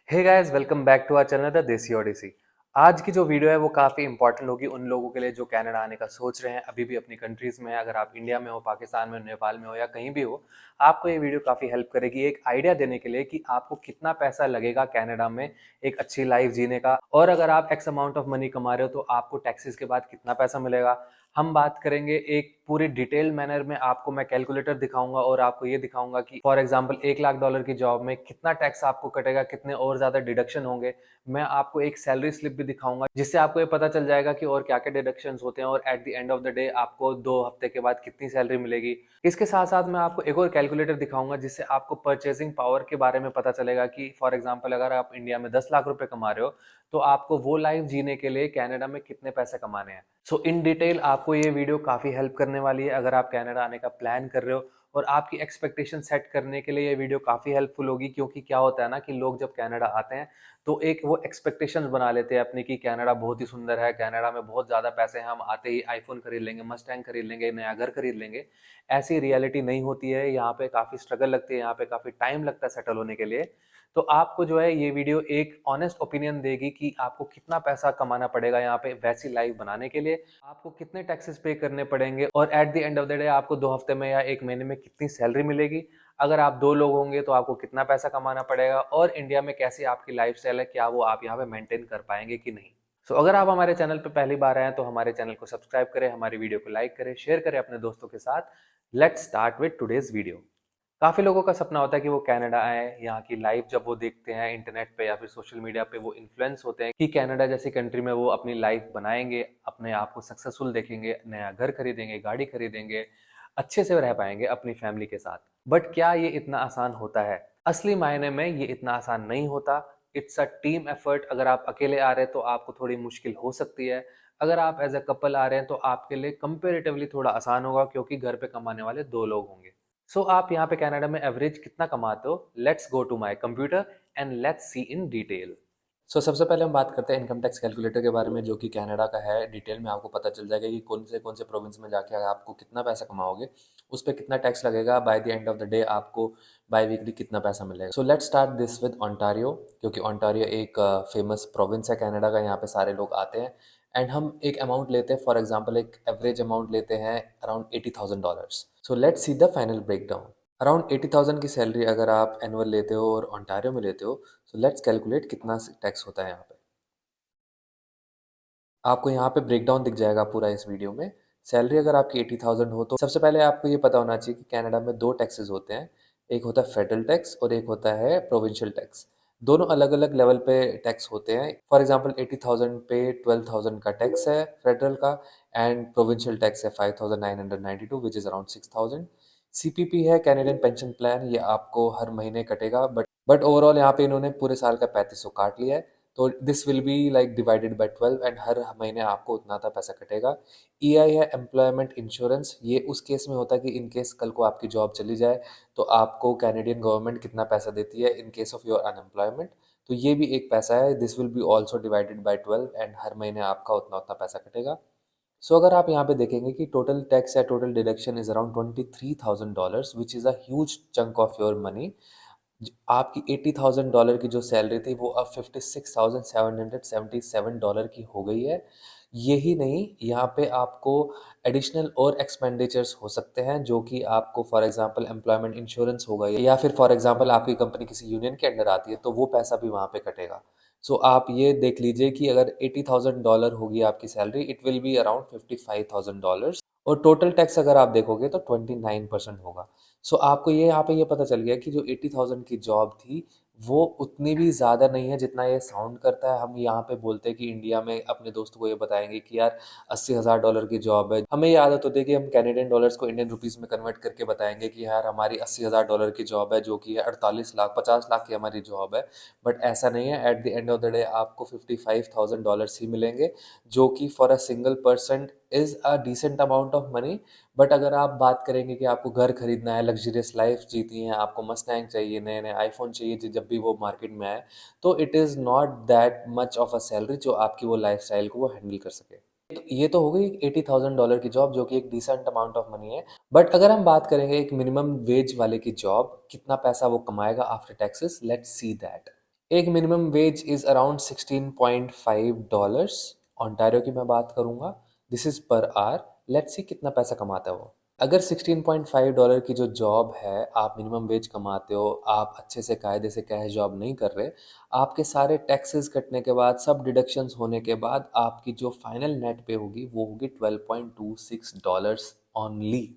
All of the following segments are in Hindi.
Hey guys, welcome back to our channel the desi odyssey. आज की जो वीडियो है वो काफ़ी इंपॉर्टेंट होगी उन लोगों के लिए जो कनाडा आने का सोच रहे हैं, अभी भी अपनी कंट्रीज़ में है। अगर आप इंडिया में हो, पाकिस्तान में हो, नेपाल में हो या कहीं भी हो, आपको ये वीडियो काफ़ी हेल्प करेगी एक आइडिया देने के लिए कि आपको कितना पैसा लगेगा कनाडा में एक अच्छी लाइफ जीने का। और अगर आप एक्स अमाउंट ऑफ मनी कमा रहे हो तो आपको टैक्सेस के बाद कितना पैसा मिलेगा। हम बात करेंगे एक पूरी डिटेल मैनर में, आपको मैं कैलकुलेटर दिखाऊंगा और आपको ये दिखाऊंगा कि फॉर एग्जांपल $1 लाख की जॉब में कितना टैक्स आपको कटेगा, कितने और ज्यादा डिडक्शन होंगे। मैं आपको एक सैलरी स्लिप भी दिखाऊंगा जिससे आपको ये पता चल जाएगा कि और क्या क्या डिडक्शंस होते हैं और eight the end of the day आपको 2 हफ्ते के बाद कितनी सैलरी मिलेगी। इसके साथ साथ मैं आपको एक और कैलकुलेटर दिखाऊंगा जिससे आपको परचेसिंग पावर के बारे में पता चलेगा कि फॉर एग्जाम्पल अगर आप इंडिया में 10 लाख रुपए कमा रहे हो तो आपको वो लाइफ जीने के लिए कनाडा में कितने पैसे कमाने हैं। सो इन डिटेल आपको ये वीडियो काफ़ी हेल्प करने वाली है अगर आप कनाडा आने का प्लान कर रहे हो। और आपकी एक्सपेक्टेशन सेट करने के लिए ये वीडियो काफ़ी हेल्पफुल होगी, क्योंकि क्या होता है ना कि लोग जब कनाडा आते हैं तो एक वो एक्सपेक्टेशंस बना लेते हैं अपनी कि कनाडा बहुत ही सुंदर है, कनाडा में बहुत ज़्यादा पैसे हैं, हम आते ही आईफोन खरीद लेंगे, मस्टैंग खरीद लेंगे, नया घर खरीद लेंगे। ऐसी रियलिटी नहीं होती है। यहाँ पे काफ़ी स्ट्रगल लगती है, यहाँ पे काफ़ी टाइम लगता है सेटल होने के लिए। तो आपको जो है ये वीडियो एक ऑनेस्ट ओपिनियन देगी कि आपको कितना पैसा कमाना पड़ेगा यहाँ पे वैसी लाइफ बनाने के लिए, आपको कितने टैक्सेस पे करने पड़ेंगे और eight the end of the day आपको 2 हफ्ते में या 1 महीने में कितनी सैलरी मिलेगी। अगर आप 2 लोग होंगे तो आपको कितना पैसा कमाना पड़ेगा और इंडिया में कैसी आपकी लाइफ स्टाइल है, क्या वो आप यहाँ पे मेंटेन कर पाएंगे कि नहीं। सो अगर आप हमारे चैनल पे पहली बार आए हैं तो हमारे चैनल को सब्सक्राइब करें, हमारी वीडियो को लाइक करें, शेयर करें अपने दोस्तों के साथ। Let's start with today's video. काफ़ी लोगों का सपना होता है कि वो कनाडा आए, यहाँ की लाइफ जब वो देखते हैं इंटरनेट पे या फिर सोशल मीडिया पे वो इन्फ्लुएंस होते हैं कि कनाडा जैसी कंट्री में वो अपनी लाइफ बनाएंगे, अपने आप को सक्सेसफुल देखेंगे, नया घर खरीदेंगे, गाड़ी खरीदेंगे, अच्छे से रह पाएंगे अपनी फैमिली के साथ। बट क्या ये इतना आसान होता है? असली मायने में ये इतना आसान नहीं होता। It's a team effort. अगर आप अकेले आ रहे हैं तो आपको थोड़ी मुश्किल हो सकती है। अगर आप एज अ कपल आ रहे हैं तो आपके लिए कंपेरेटिवली थोड़ा आसान होगा, क्योंकि घर पे कमाने वाले 2 लोग होंगे। सो आप यहाँ पे कनाडा में एवरेज कितना कमाते हो? Let's go to my computer and let's see in detail. So सबसे पहले हम बात करते हैं इनकम टैक्स कैलकुलेटर के बारे में, जो कि कनाडा का है। डिटेल में आपको पता चल जाएगा कि कौन से प्रोविंस में जाके आपको कितना पैसा कमाओगे, उस पर कितना टैक्स लगेगा, by the end of the day आपको बाई वीकली कितना पैसा मिलेगा। So let's start this with Ontario, क्योंकि ओंटारियो एक फेमस प्रोविंस है कनाडा का। यहाँ पे सारे लोग आते हैं एंड हम एक अमाउंट लेते हैं, फॉर एग्जाम्पल एक एवरेज अमाउंट लेते हैं around $80,000। So let's see the final break down. Around 80,000 की सैलरी अगर आप एनुअल लेते हो और ओंटारियो में लेते हो, सो लेट्स कैलकुलेट कितना टैक्स होता है यहाँ पे। आपको यहाँ पे ब्रेकडाउन दिख जाएगा पूरा इस वीडियो में। सैलरी अगर आपकी 80,000 हो तो सबसे पहले आपको ये पता होना चाहिए कि कनाडा में दो टैक्सेस होते हैं। एक होता है फेडरल टैक्स और एक होता है प्रोविंशियल टैक्स। दोनों अलग अलग लेवल पे टैक्स होते हैं। फॉर एग्जांपल 80,000 पे 12,000 का टैक्स है फेडरल का, एंड प्रोविंशियल टैक्स है 5,992 विच इज़ अराउंड 6,000। सीपीपी है कैनेडियन पेंशन प्लान, ये आपको हर महीने कटेगा, बट ओवरऑल यहाँ पे इन्होंने पूरे साल का 3500 काट लिया है। तो this will be like divided by 12 and हर महीने आपको उतना था पैसा कटेगा। ईआई है एम्प्लॉयमेंट इंश्योरेंस। ये उस केस में होता है कि इन केस कल को आपकी जॉब चली जाए तो आपको कैनेडियन गवर्नमेंट कितना पैसा देती है in case of your unemployment. तो ये भी एक पैसा है। This will be also divided by 12 and हर महीने आपका उतना उतना पैसा कटेगा। सो अगर आप यहाँ पे देखेंगे कि टोटल टैक्स या total deduction is around $23,000 which is a huge chunk of your money. आपकी $80,000 की जो सैलरी थी वो अब $56,777 की हो गई है। यही नहीं, यहाँ पे आपको एडिशनल और एक्सपेंडिचर्स हो सकते हैं, जो कि आपको फॉर एग्जांपल एम्प्लॉयमेंट इंश्योरेंस होगा या फिर फॉर एग्जांपल आपकी कंपनी किसी यूनियन के अंडर आती है तो वो पैसा भी वहाँ पे कटेगा। सो आप ये देख लीजिए कि अगर $80,000 होगी आपकी salary, it will be around $55,000 और टोटल टैक्स अगर आप देखोगे तो 29% होगा। सो आपको ये यहाँ पे ये पता चल गया कि जो 80,000 की जॉब थी वो उतनी भी ज़्यादा नहीं है जितना ये साउंड करता है। हम यहाँ पे बोलते हैं कि इंडिया में अपने दोस्तों को ये बताएंगे कि यार $80,000 की जॉब है। हमें ये आदत होती है कि हम कैनेडियन डॉलर्स को इंडियन रुपीस में कन्वर्ट करके बताएंगे कि यार हमारी $80,000 की जॉब है, जो कि है 48 लाख 50 लाख की हमारी जॉब है। बट ऐसा नहीं है। At the end of the day आपको $55,000 ही मिलेंगे, जो कि for a single person is a decent amount of money. But अगर आप बात करेंगे कि आपको घर खरीदना है, लग्जरियस लाइफ जीती है, आपको मस्टैंग चाहिए, नए नए आईफोन चाहिए जब भी वो मार्केट में आए, तो it is not that much of a salary जो आपकी वो लाइफ स्टाइल को वो हैंडल कर सके। तो ये तो हो गई $80,000 की जॉब, जो कि एक डिसेंट अमाउंट ऑफ मनी है। बट अगर हम बात करेंगे एक मिनिमम वेज वाले की जॉब, कितना पैसा वो कमाएगा after taxes, let's see that. एक minimum wage is around $16.5। Ontario की मैं बात करूँगा। This is per hour. Let's see कितना पैसा कमाता है वो। अगर $16.5 की जो जॉब है, आप मिनिमम वेज कमाते हो, आप अच्छे से कायदे से कैश जॉब नहीं कर रहे, आपके सारे टैक्सेस कटने के बाद, सब डिडक्शंस होने के बाद आपकी जो फाइनल नेट पे होगी वो होगी $12.26 ओनली।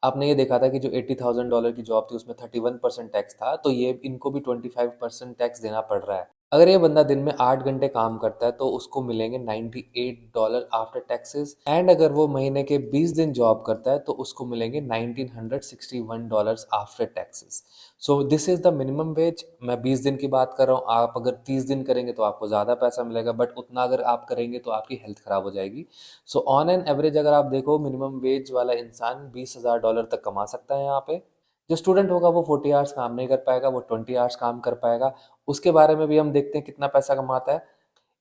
आपने ये देखा था कि जो $80,000 की जॉब थी उसमें 31% टैक्स था, तो ये इनको भी 25% टैक्स देना पड़ रहा है। अगर ये बंदा दिन में 8 घंटे काम करता है तो उसको मिलेंगे $98 आफ्टर टैक्सेस, एंड अगर वो महीने के 20 दिन जॉब करता है तो उसको मिलेंगे $1961 after taxes. So this is the minimum wage. मैं 20 दिन की बात कर रहा हूँ, आप अगर 30 दिन करेंगे तो आपको ज़्यादा पैसा मिलेगा, बट उतना अगर आप करेंगे तो आपकी हेल्थ खराब हो जाएगी। सो ऑन एन एवरेज अगर आप देखो, मिनिमम वेज वाला इंसान $20,000 तक कमा सकता है यहाँ पे। जो स्टूडेंट होगा वो 40 आवर्स काम नहीं कर पाएगा, वो 20 आवर्स काम कर पाएगा। उसके बारे में भी हम देखते हैं कितना पैसा कमाता है।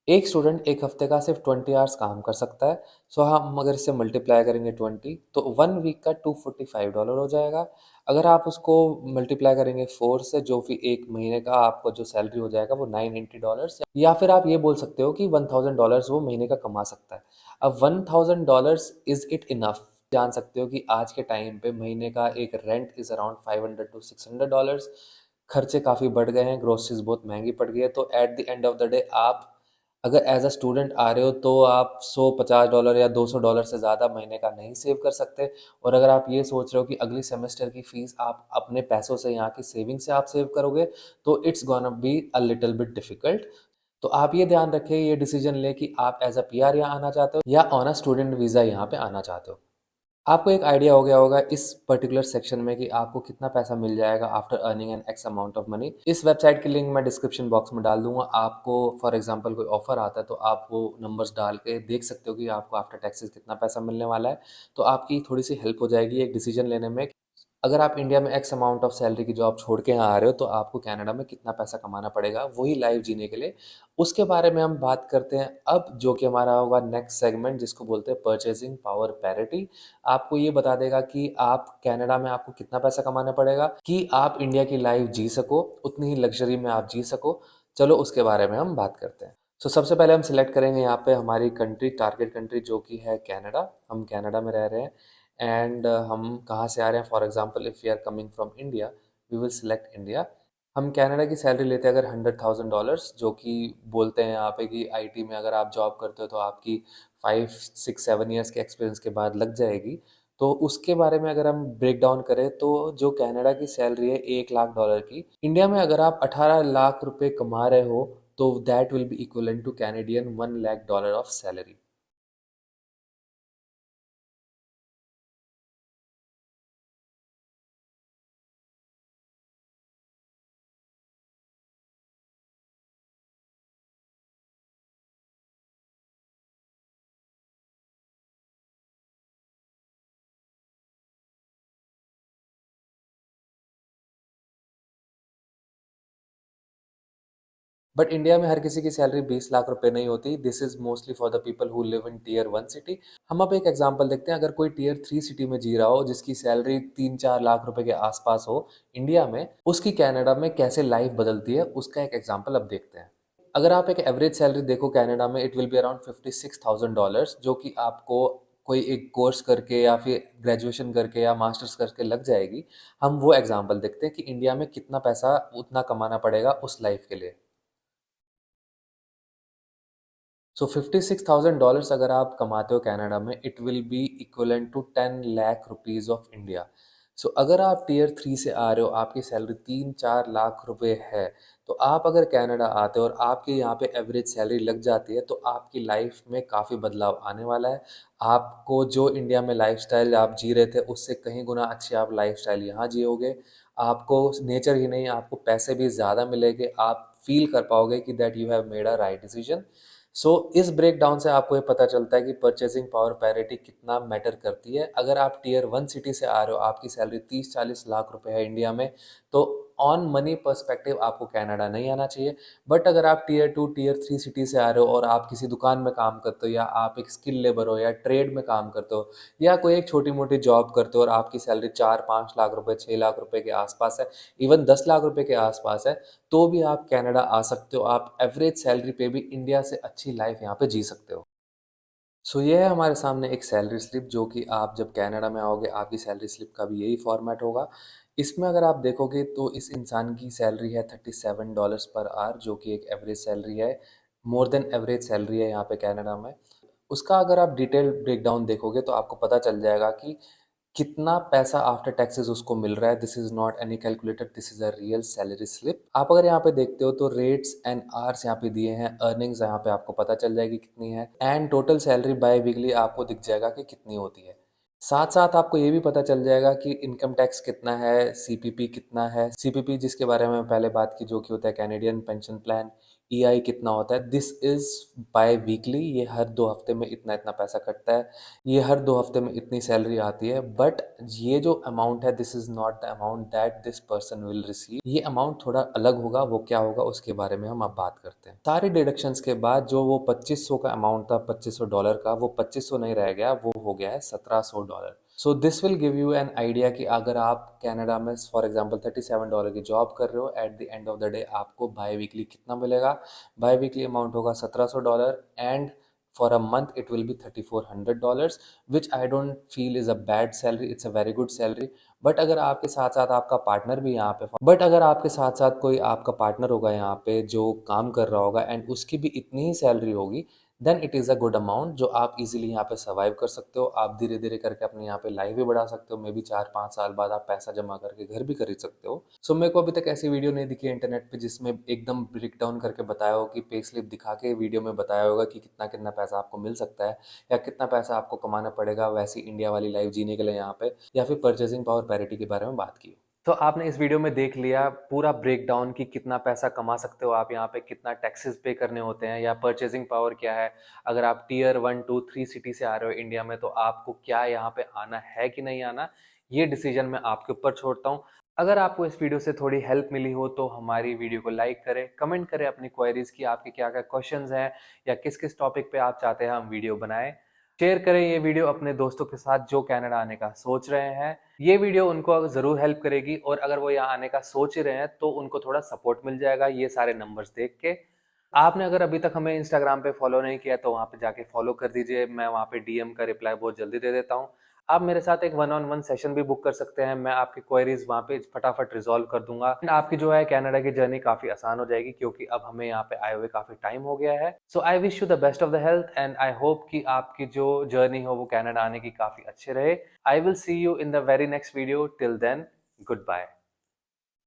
एक स्टूडेंट एक हफ्ते का सिर्फ 20 आवर्स काम कर सकता है। सो हम अगर इसे मल्टीप्लाई करेंगे 20, तो 1 वीक का $245 हो जाएगा। अगर आप उसको मल्टीप्लाई करेंगे 4 से, जो कि एक महीने का आपको जो सैलरी हो जाएगा वो $980, या फिर आप ये बोल सकते हो कि $1,000 वो महीने का कमा सकता है। अब $1,000 इज इट इनफ? जान सकते हो कि आज के टाइम पे महीने का एक रेंट इज अराउंड $500 to $600। खर्चे काफ़ी बढ़ गए हैं, ग्रोसरीज बहुत महंगी पड़ गई है, तो eight the end of the day आप अगर एज अ स्टूडेंट आ रहे हो तो आप $150 या $200 से ज़्यादा महीने का नहीं सेव कर सकते। और अगर आप ये सोच रहे हो कि अगली सेमेस्टर की फ़ीस आप अपने पैसों से, यहाँ की सेविंग से आप सेव करोगे, तो it's gonna be a little bit difficult. तो आप ये ध्यान रखें, ये डिसीजन लें कि आप एज अ पीआर यहाँ आना चाहते हो या ऑन अ स्टूडेंट वीज़ा यहाँ पे आना चाहते हो। आपको एक आइडिया हो गया होगा इस पर्टिकुलर सेक्शन में कि आपको कितना पैसा मिल जाएगा after earning an X amount of money. इस वेबसाइट की लिंक मैं डिस्क्रिप्शन बॉक्स में डाल दूंगा। आपको फॉर एग्जांपल कोई ऑफर आता है तो आप वो नंबर्स डाल के देख सकते हो कि आपको आफ्टर टैक्सेस कितना पैसा मिलने वाला है। तो आपकी थोड़ी सी हेल्प हो जाएगी एक डिसीजन लेने में। अगर आप इंडिया में एक्स अमाउंट ऑफ सैलरी की जॉब छोड़ के यहाँ आ रहे हो तो आपको कनाडा में कितना पैसा कमाना पड़ेगा वही लाइफ जीने के लिए, उसके बारे में हम बात करते हैं अब, जो कि हमारा होगा नेक्स्ट सेगमेंट, जिसको बोलते हैं परचेजिंग पावर पैरिटी। आपको ये बता देगा कि आप कनाडा में आपको कितना पैसा कमाना पड़ेगा कि आप इंडिया की लाइफ जी सको, उतनी ही लग्जरी में आप जी सको। चलो उसके बारे में हम बात करते हैं। सबसे पहले हम सिलेक्ट करेंगे यहाँ पे हमारी कंट्री, टारगेट कंट्री जो कि है कनाडा। हम कनाडा में रह रहे हैं, एंड हम कहाँ से आ रहे हैं। For example if you are coming from India, we will select India. हम कनाडा की सैलरी लेते हैं अगर $100,000, जो कि बोलते हैं यहाँ पे कि आईटी में अगर आप जॉब करते हो तो आपकी 5 6 7 ईयर्स के एक्सपीरियंस के बाद लग जाएगी। तो उसके बारे में अगर हम ब्रेक डाउन करें तो जो कनाडा की सैलरी है $1,00,000 की, इंडिया में अगर आप 18 लाख रुपए कमा रहे हो तो that will be equivalent two Canadian $1,00,000 of salary. But India में हर किसी की सैलरी 20 लाख रुपए नहीं होती। This is mostly for the people who live in tier 1 city. हम अब एक एग्जांपल देखते हैं, अगर कोई टीयर 3 सिटी में जी रहा हो जिसकी सैलरी 3 4 लाख रुपए के आसपास हो इंडिया में, उसकी कनाडा में कैसे लाइफ बदलती है उसका एक एग्जांपल अब देखते हैं। अगर आप एक एवरेज सैलरी देखो कनाडा में, इट विल बी अराउंड $56,000, जो कि आपको कोई एक कोर्स करके या फिर ग्रेजुएशन करके या मास्टर्स करके लग जाएगी। हम वो एग्जांपल देखते हैं कि इंडिया में कितना पैसा उतना कमाना पड़ेगा उस लाइफ के लिए। $56,000 अगर आप कमाते हो कनाडा में, it will be equivalent to 10 lakh rupees of India. अगर आप टीयर 3 से आ रहे हो, आपकी सैलरी 3 4 लाख रुपए है, तो आप अगर कनाडा आते हो और आपके यहाँ पे एवरेज सैलरी लग जाती है तो आपकी लाइफ में काफ़ी बदलाव आने वाला है। आपको जो इंडिया में लाइफस्टाइल आप जी रहे थे उससे कहीं गुना अच्छी आप लाइफस्टाइल यहाँ जियोगे। आपको नेचर ही नहीं, आपको पैसे भी ज़्यादा मिलेंगे। आप फील कर पाओगे कि that you have made a right decision. इस ब्रेक डाउन से आपको ये पता चलता है कि परचेसिंग पावर पैरिटी कितना मैटर करती है। अगर आप टीयर 1 सिटी से आ रहे हो, आपकी सैलरी 30 40 लाख रुपए है इंडिया में, तो ऑन मनी पर्सपेक्टिव आपको कनाडा नहीं आना चाहिए। बट अगर आप टीयर 2 टीयर 3 सिटी से आ रहे हो और आप किसी दुकान में काम करते हो या आप एक स्किल लेबर हो या ट्रेड में काम करते हो या कोई एक छोटी मोटी जॉब करते हो और आपकी सैलरी 4-5 लाख रुपए 6 लाख रुपए के आसपास है, इवन 10 लाख रुपए के आसपास है, तो भी आप कनाडा आ सकते हो। आप एवरेज सैलरी पे भी इंडिया से अच्छी लाइफ यहाँ पे जी सकते हो। सो ये है हमारे सामने एक सैलरी स्लिप, जो कि आप जब कनाडा में आओगे आपकी सैलरी स्लिप का भी यही फॉर्मेट होगा। इसमें अगर आप देखोगे तो इस इंसान की सैलरी है $37 पर आवर, जो कि एक एवरेज सैलरी है, मोर देन एवरेज सैलरी है यहाँ पे कनाडा में। उसका अगर आप डिटेल ब्रेकडाउन देखोगे तो आपको पता चल जाएगा कि कितना पैसा आफ्टर टैक्सेस उसको मिल रहा है। This is not any calculated, this is a real salary slip. आप अगर यहाँ पे देखते हो तो रेट्स एंड आवर्स यहाँ पे दिए हैं, अर्निंग्स यहाँ पे आपको पता चल जाएगी कितनी है, and total salary by weekly आपको दिख जाएगा कि कितनी होती है। साथ साथ आपको ये भी पता चल जाएगा कि इनकम टैक्स कितना है, सीपीपी कितना है, सीपीपी जिसके बारे में पहले बात की, जो कि होता है कैनेडियन पेंशन प्लान, ईआई कितना होता है। दिस इज बाय वीकली, ये हर 2 हफ्ते में इतना इतना पैसा कटता है, ये हर 2 हफ्ते में इतनी सैलरी आती है। बट ये जो अमाउंट है, this is not the amount that this person will receive. ये अमाउंट थोड़ा अलग होगा, वो क्या होगा उसके बारे में हम अब बात करते हैं। सारे डिडक्शंस के बाद जो वो 2500 का अमाउंट था, $2500 का, वो 2500 नहीं रह गया, वो हो गया है $1700। So this will give you an idea कि अगर आप कनाडा में फॉर एग्जांपल $37 की जॉब कर रहे हो, eight the end of the day आपको बाई वीकली कितना मिलेगा। बाई वीकली अमाउंट होगा $1700, and for a month it will be $3400, which I don't feel is a bad salary, it's a very good salary। But अगर आपके साथ साथ आपका पार्टनर भी यहाँ पे बट अगर आपके साथ साथ कोई आपका पार्टनर होगा यहाँ पे जो काम कर रहा होगा एंड उसकी भी इतनी ही सैलरी होगी, then it is a good amount जो आप इजीली यहाँ पे सर्वाइव कर सकते हो। आप धीरे धीरे करके अपने यहाँ पे लाइफ भी बढ़ा सकते हो, मे बी 4-5 साल बाद आप पैसा जमा करके घर भी खरीद सकते हो। सो मेरे को अभी तक ऐसी वीडियो नहीं दिखी है इंटरनेट पे जिसमें एकदम ब्रेक डाउन करके बताया हो कि पे स्लिप दिखा के वीडियो में बताया होगा कि कितना कितना पैसा आपको मिल सकता है या कितना पैसा आपको कमाना पड़ेगा वैसी इंडिया वाली लाइफ जीने के लिए यहाँ पे, या फिर परचेसिंग पावर पैरिटी के बारे में बात की। तो आपने इस वीडियो में देख लिया पूरा ब्रेकडाउन कि कितना पैसा कमा सकते हो आप यहाँ पे, कितना टैक्सेस पे करने होते हैं या परचेसिंग पावर क्या है। अगर आप टीयर 1 2 3 सिटी से आ रहे हो इंडिया में तो आपको क्या यहाँ पे आना है कि नहीं आना, ये डिसीजन मैं आपके ऊपर छोड़ता हूँ। अगर आपको इस वीडियो से थोड़ी हेल्प मिली हो तो हमारी वीडियो को लाइक करें, कमेंट करें अपनी क्वेरीज की, आपके क्या क्या क्वेश्चंस हैं या किस किस टॉपिक पे आप चाहते हैं हम वीडियो बनाएं। शेयर करें ये वीडियो अपने दोस्तों के साथ जो कनाडा आने का सोच रहे हैं। ये वीडियो उनको जरूर हेल्प करेगी, और अगर वो यहाँ आने का सोच ही रहे हैं तो उनको थोड़ा सपोर्ट मिल जाएगा ये सारे नंबर्स देख के। आपने अगर अभी तक हमें इंस्टाग्राम पे फॉलो नहीं किया तो वहाँ पे जाके फॉलो कर दीजिए, मैं वहाँ पे डीएम का रिप्लाई बहुत जल्दी दे देता हूँ। आप मेरे साथ एक 1-on-1 सेशन भी बुक कर सकते हैं, मैं आपकी क्वेरीज वहाँ पे फटाफट रिजॉल्व कर दूंगा। आपकी जो है कनाडा की जर्नी काफी आसान हो जाएगी क्योंकि अब हमें यहाँ पे आए हुए काफी टाइम हो गया है। So I wish you the best of the health and I hope कि आपकी जो जर्नी हो वो कनाडा आने की काफी अच्छी रहे। I will see you in the very next video, till then good bye.